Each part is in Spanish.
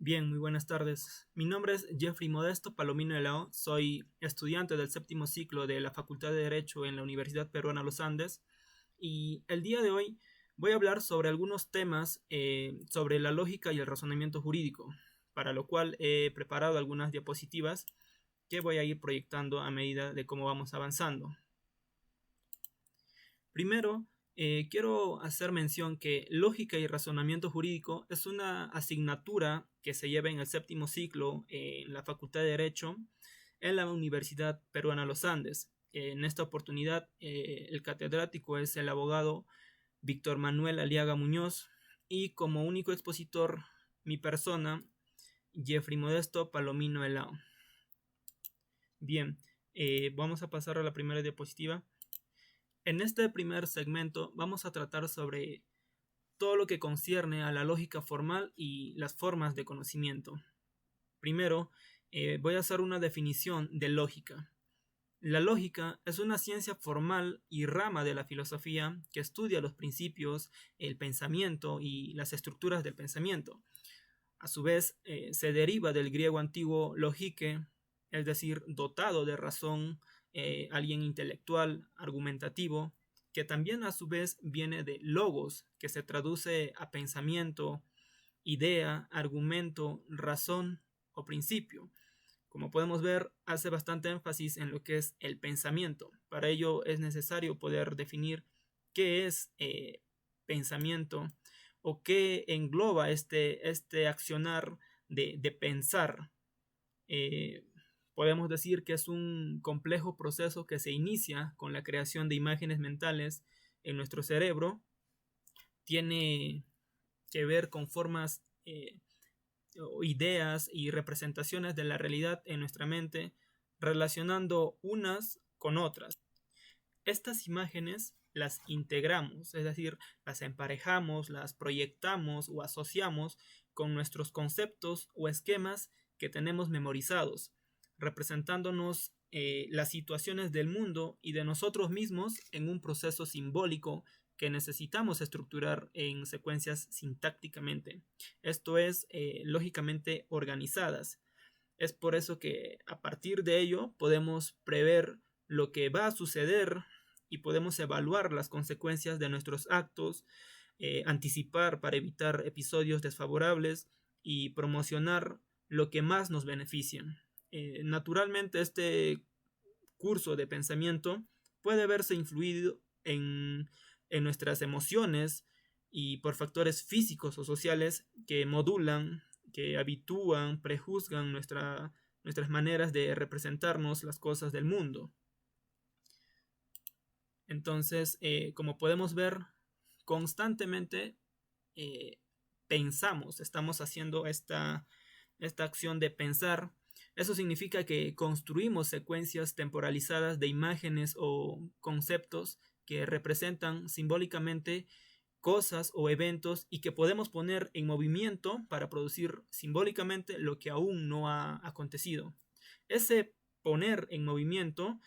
Bien, muy buenas tardes. Mi nombre es Jeffrey Modesto Palomino de la O. Soy estudiante del séptimo ciclo de la Facultad de Derecho en la Universidad Peruana Los Andes. Y el día de hoy voy a hablar sobre algunos temas sobre la lógica y el razonamiento jurídico, para lo cual he preparado algunas diapositivas que voy a ir proyectando a medida de cómo vamos avanzando. Primero, quiero hacer mención que lógica y razonamiento jurídico es una asignatura que se lleva en el séptimo ciclo en la Facultad de Derecho en la Universidad Peruana Los Andes. En esta oportunidad, el catedrático es el abogado Víctor Manuel Aliaga Muñoz y como único expositor, mi persona, Jeffrey Modesto Palomino Elao. Bien, vamos a pasar a la primera diapositiva. En este primer segmento vamos a tratar sobre todo lo que concierne a la lógica formal y las formas de conocimiento. Primero, voy a hacer una definición de lógica. La lógica es una ciencia formal y rama de la filosofía que estudia los principios, el pensamiento y las estructuras del pensamiento. A su vez, se deriva del griego antiguo logike, es decir, dotado de razón, alguien intelectual, argumentativo, que también a su vez viene de logos, que se traduce a pensamiento, idea, argumento, razón o principio. Como podemos ver, hace bastante énfasis en lo que es el pensamiento. Para ello es necesario poder definir qué es pensamiento o qué engloba este accionar de pensar. Podemos decir que es un complejo proceso que se inicia con la creación de imágenes mentales en nuestro cerebro. Tiene que ver con formas, ideas y representaciones de la realidad en nuestra mente, relacionando unas con otras. Estas imágenes las integramos, es decir, las emparejamos, las proyectamos o asociamos con nuestros conceptos o esquemas que tenemos memorizados, representándonos las situaciones del mundo y de nosotros mismos en un proceso simbólico que necesitamos estructurar en secuencias sintácticamente, esto es, lógicamente organizadas. Es por eso que a partir de ello podemos prever lo que va a suceder y podemos evaluar las consecuencias de nuestros actos, anticipar para evitar episodios desfavorables y promocionar lo que más nos beneficia. Naturalmente, este curso de pensamiento puede verse influido en nuestras emociones y por factores físicos o sociales que modulan, que habitúan, prejuzgan nuestras maneras de representarnos las cosas del mundo. Entonces, como podemos ver, constantemente pensamos, estamos haciendo esta acción de pensar. Eso significa que construimos secuencias temporalizadas de imágenes o conceptos que representan simbólicamente cosas o eventos y que podemos poner en movimiento para producir simbólicamente lo que aún no ha acontecido. Ese poner en movimiento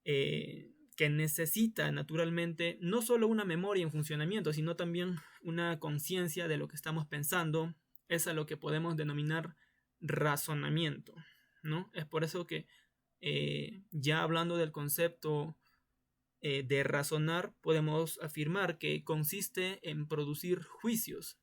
que necesita naturalmente no solo una memoria en funcionamiento, sino también una conciencia de lo que estamos pensando, es a lo que podemos denominar razonamiento, ¿no? Es por eso que ya hablando del concepto de razonar, podemos afirmar que consiste en producir juicios.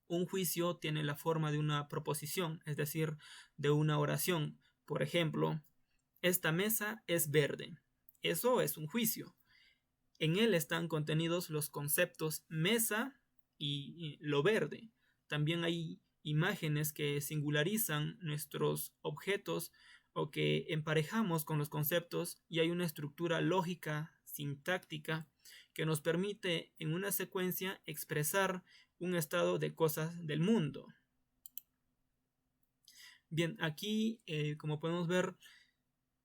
Un juicio tiene la forma de una proposición, es decir, de una oración. Por ejemplo, esta mesa es verde. Eso es un juicio. En él están contenidos los conceptos mesa y lo verde. También hay imágenes que singularizan nuestros objetos o que emparejamos con los conceptos y hay una estructura lógica, sintáctica, que nos permite en una secuencia expresar un estado de cosas del mundo. Bien, aquí, como podemos ver,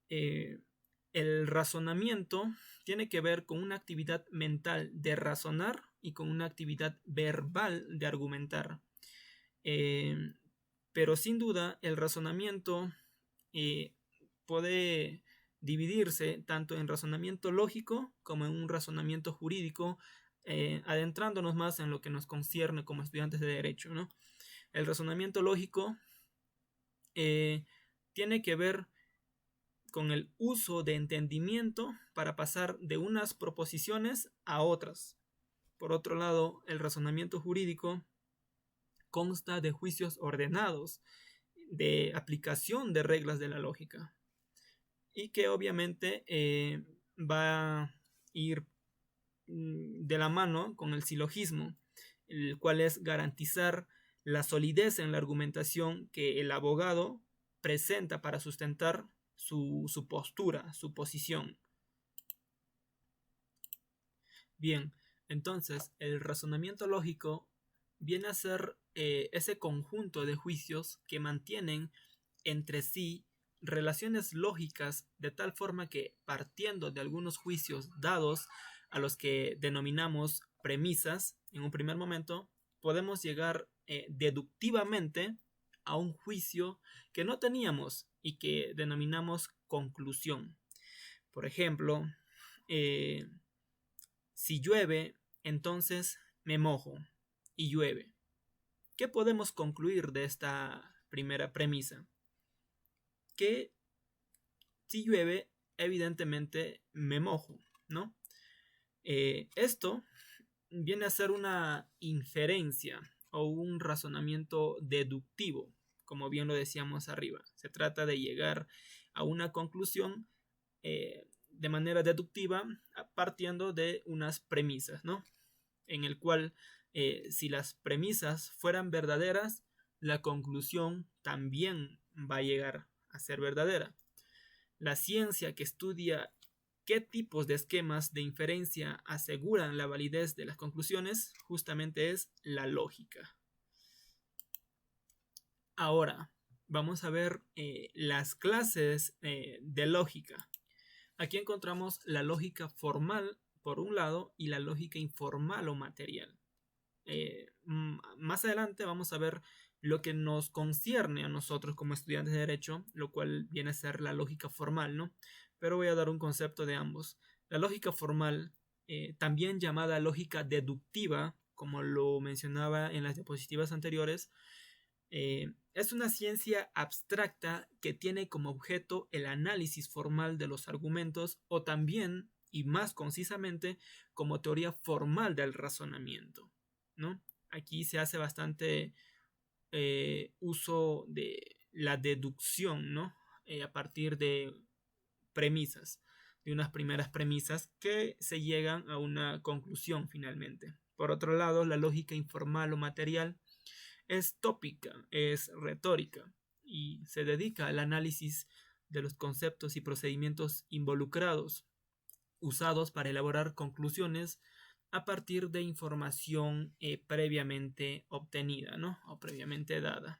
el razonamiento tiene que ver con una actividad mental de razonar y con una actividad verbal de argumentar. Pero sin duda el razonamiento puede dividirse tanto en razonamiento lógico como en un razonamiento jurídico, adentrándonos más en lo que nos concierne como estudiantes de derecho, ¿no? El razonamiento lógico tiene que ver con el uso de entendimiento para pasar de unas proposiciones a otras. Por otro lado, el razonamiento jurídico consta de juicios ordenados, de aplicación de reglas de la lógica, y que obviamente va a ir de la mano con el silogismo, el cual es garantizar la solidez en la argumentación que el abogado presenta para sustentar su postura, su posición. Bien, entonces el razonamiento lógico viene a ser ese conjunto de juicios que mantienen entre sí relaciones lógicas de tal forma que, partiendo de algunos juicios dados a los que denominamos premisas en un primer momento, podemos llegar deductivamente a un juicio que no teníamos y que denominamos conclusión. Por ejemplo, si llueve, entonces me mojo y llueve. ¿Qué podemos concluir de esta primera premisa? Que si llueve, evidentemente me mojo, ¿no? Esto viene a ser una inferencia o un razonamiento deductivo, como bien lo decíamos arriba. Se trata de llegar a una conclusión de manera deductiva partiendo de unas premisas, ¿no? En el cual si las premisas fueran verdaderas, la conclusión también va a llegar a ser verdadera. La ciencia que estudia qué tipos de esquemas de inferencia aseguran la validez de las conclusiones justamente es la lógica. Ahora vamos a ver las clases de lógica. Aquí encontramos la lógica formal por un lado y la lógica informal o material. Más adelante vamos a ver lo que nos concierne a nosotros como estudiantes de derecho, lo cual viene a ser la lógica formal, ¿no? Pero voy a dar un concepto de ambos. La lógica formal, también llamada lógica deductiva, como lo mencionaba en las diapositivas anteriores, es una ciencia abstracta que tiene como objeto el análisis formal de los argumentos o también, y más concisamente, como teoría formal del razonamiento, ¿no? Aquí se hace bastante uso de la deducción, ¿no? A partir de premisas, de unas primeras premisas que se llegan a una conclusión finalmente. Por otro lado, la lógica informal o material es tópica, es retórica y se dedica al análisis de los conceptos y procedimientos involucrados, usados para elaborar conclusiones a partir de información previamente obtenida, ¿no? O previamente dada.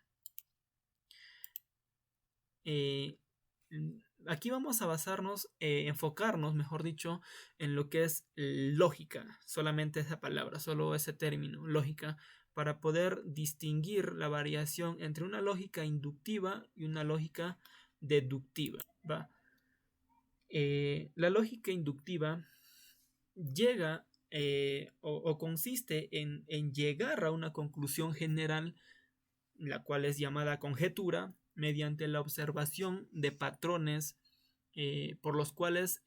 Aquí vamos a basarnos, enfocarnos, mejor dicho, en lo que es lógica, solamente esa palabra, solo ese término, lógica, para poder distinguir la variación entre una lógica inductiva y una lógica deductiva, ¿va? La lógica inductiva llega o consiste en llegar a una conclusión general, la cual es llamada conjetura, mediante la observación de patrones por los cuales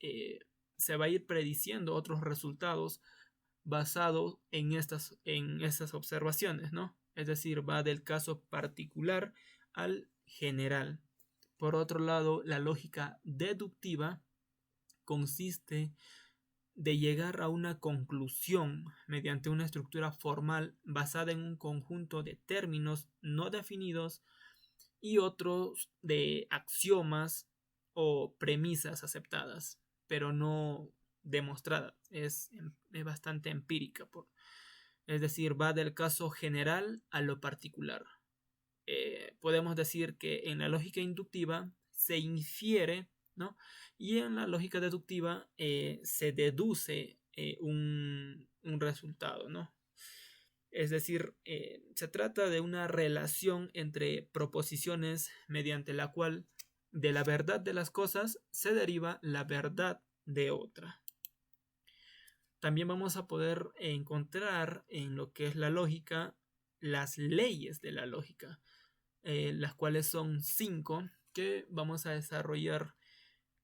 se va a ir prediciendo otros resultados basados en estas observaciones, ¿no? Es decir, va del caso particular al general. Por otro lado, la lógica deductiva consiste de llegar a una conclusión mediante una estructura formal basada en un conjunto de términos no definidos y otros de axiomas o premisas aceptadas, pero no demostradas. Es bastante empírica. Es decir, va del caso general a lo particular. Podemos decir que en la lógica inductiva se infiere, ¿no? Y en la lógica deductiva se deduce un resultado, ¿no? Es decir, se trata de una relación entre proposiciones mediante la cual de la verdad de las cosas se deriva la verdad de otra. También vamos a poder encontrar en lo que es la lógica las leyes de la lógica, las cuales son 5 que vamos a desarrollar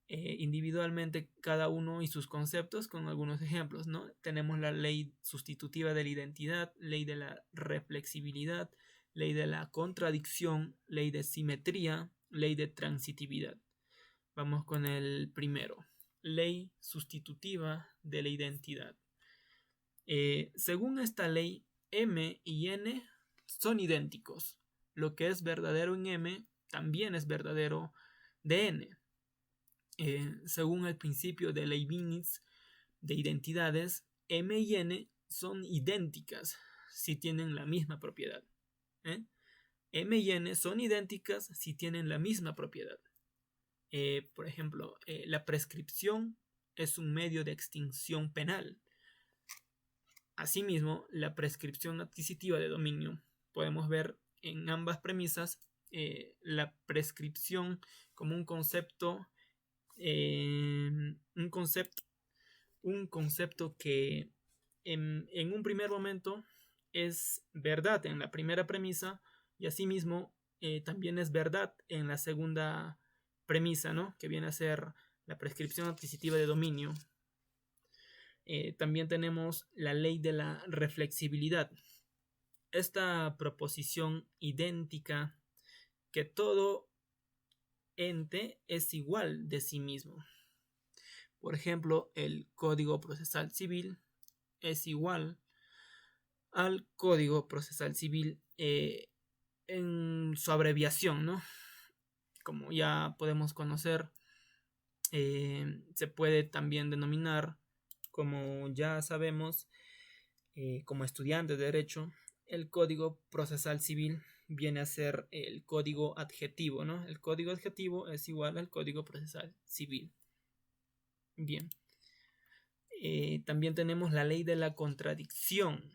individualmente cada uno y sus conceptos con algunos ejemplos, ¿no? Tenemos la ley sustitutiva de la identidad, ley de la reflexibilidad, ley de la contradicción, ley de simetría, ley de transitividad. Vamos con el primero, ley sustitutiva de la identidad. Según esta ley, M y N son idénticos. Lo que es verdadero en M también es verdadero de N. Según el principio de Leibniz de identidades, M y N son idénticas si tienen la misma propiedad. M y N son idénticas si tienen la misma propiedad. Por ejemplo, la prescripción es un medio de extinción penal. Asimismo, la prescripción adquisitiva de dominio. Podemos ver en ambas premisas la prescripción como un concepto que en un primer momento es verdad en la primera premisa y asimismo también es verdad en la segunda premisa, ¿no? Que viene a ser la prescripción adquisitiva de dominio. También tenemos la ley de la reflexibilidad. Esta proposición idéntica que todo ente es igual de sí mismo. Por ejemplo, el Código Procesal Civil es igual al Código Procesal Civil en su abreviación, ¿no? Como ya podemos conocer, se puede también denominar, como ya sabemos, como estudiantes de Derecho, el Código Procesal Civil viene a ser el código adjetivo, ¿no? El código adjetivo es igual al Código Procesal Civil. Bien. También tenemos la ley de la contradicción.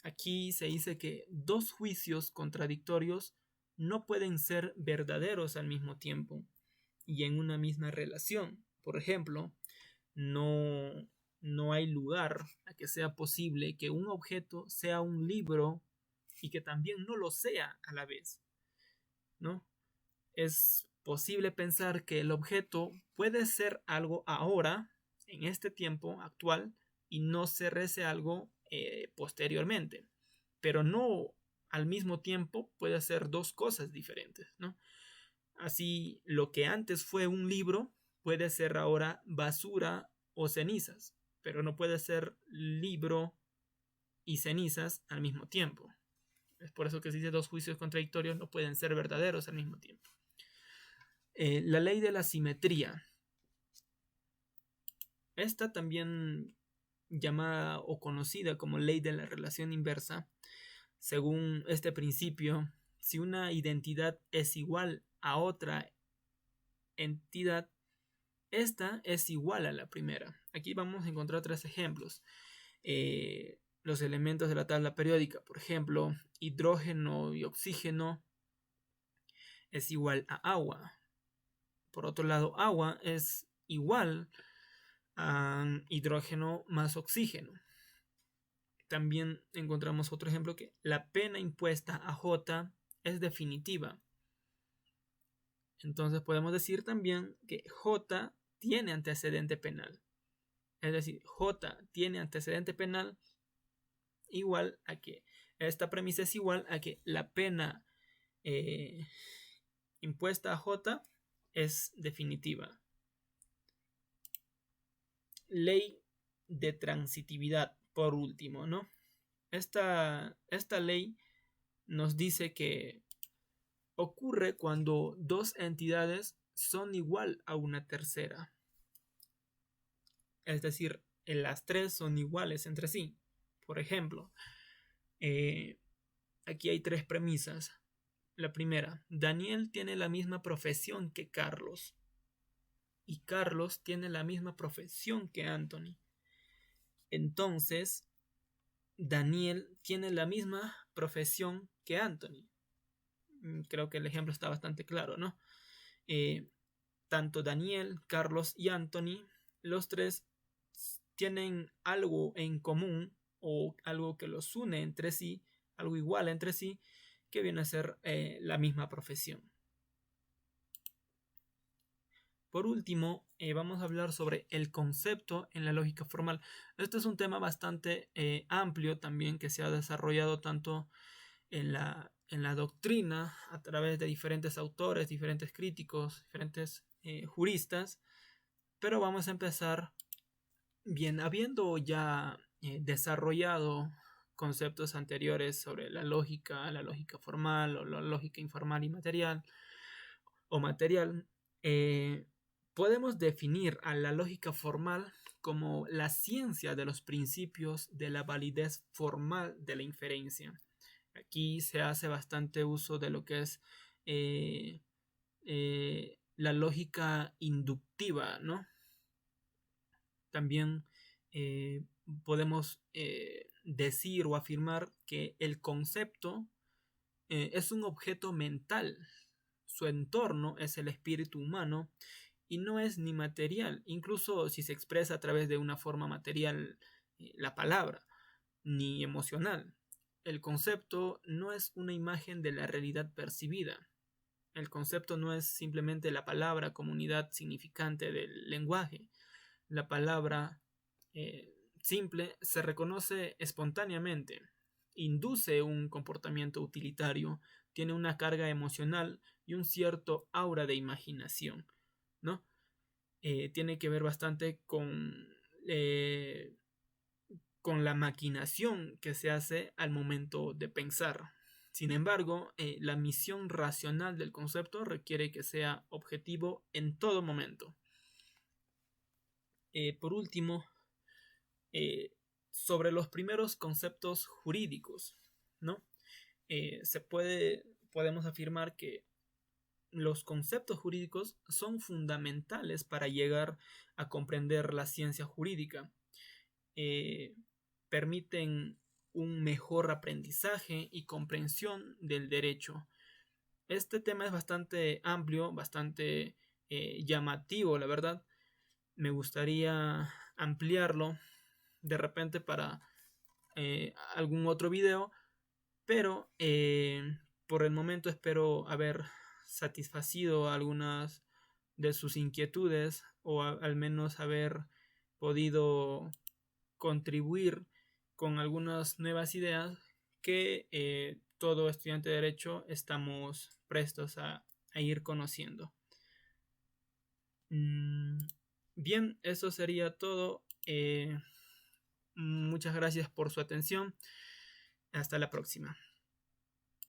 Aquí se dice que dos juicios contradictorios no pueden ser verdaderos al mismo tiempo y en una misma relación. Por ejemplo, no hay lugar a que sea posible que un objeto sea un libro y que también no lo sea a la vez, ¿no? Es posible pensar que el objeto puede ser algo ahora, en este tiempo actual, y no ser ese algo posteriormente, pero no al mismo tiempo puede ser dos cosas diferentes, ¿no? Así, lo que antes fue un libro puede ser ahora basura o cenizas, pero no puede ser libro y cenizas al mismo tiempo. Es por eso que se dice dos juicios contradictorios no pueden ser verdaderos al mismo tiempo. La ley de la simetría. Esta también llamada o conocida como ley de la relación inversa. Según este principio, si una identidad es igual a otra entidad, esta es igual a la primera. Aquí vamos a encontrar tres ejemplos. Los elementos de la tabla periódica, por ejemplo, hidrógeno y oxígeno es igual a agua. Por otro lado, agua es igual a hidrógeno más oxígeno. También encontramos otro ejemplo que la pena impuesta a J es definitiva. Entonces podemos decir también que J tiene antecedente penal. Es decir, J tiene antecedente penal igual a que esta premisa es igual a que la pena impuesta a J es definitiva. Ley de transitividad, por último, ¿no? Esta ley nos dice que ocurre cuando dos entidades son igual a una tercera. Es decir, las tres son iguales entre sí. Por ejemplo, aquí hay tres premisas. La primera, Daniel tiene la misma profesión que Carlos. Y Carlos tiene la misma profesión que Anthony. Entonces, Daniel tiene la misma profesión que Anthony. Creo que el ejemplo está bastante claro, ¿no? Tanto Daniel, Carlos y Anthony, los tres tienen algo en común o algo que los une entre sí, algo igual entre sí, que viene a ser la misma profesión. Por último, vamos a hablar sobre el concepto en la lógica formal. Este es un tema bastante amplio también, que se ha desarrollado tanto en la doctrina a través de diferentes autores, diferentes críticos, diferentes juristas. Pero vamos a empezar bien, habiendo ya desarrollado conceptos anteriores sobre la lógica formal o la lógica informal y material o material. Podemos definir a la lógica formal como la ciencia de los principios de la validez formal de la inferencia. Aquí se hace bastante uso de lo que es la lógica inductiva, ¿no? También podemos decir o afirmar que el concepto es un objeto mental. Su entorno es el espíritu humano y no es ni material, incluso si se expresa a través de una forma material la palabra, ni emocional. El concepto no es una imagen de la realidad percibida. El concepto no es simplemente la palabra como unidad significante del lenguaje. La palabra simple se reconoce espontáneamente, induce un comportamiento utilitario, tiene una carga emocional y un cierto aura de imaginación, ¿no? Tiene que ver bastante con la maquinación que se hace al momento de pensar. Sin embargo, la misión racional del concepto requiere que sea objetivo en todo momento. Por último, sobre los primeros conceptos jurídicos, ¿no? Podemos afirmar que los conceptos jurídicos son fundamentales para llegar a comprender la ciencia jurídica. Permiten un mejor aprendizaje y comprensión del derecho. Este tema es bastante amplio, bastante llamativo, la verdad. Me gustaría ampliarlo de repente para algún otro video, pero por el momento espero haber satisfacido algunas de sus inquietudes o al menos haber podido contribuir con algunas nuevas ideas que todo estudiante de derecho estamos prestos a ir conociendo. Bien, eso sería todo. Muchas gracias por su atención. Hasta la próxima.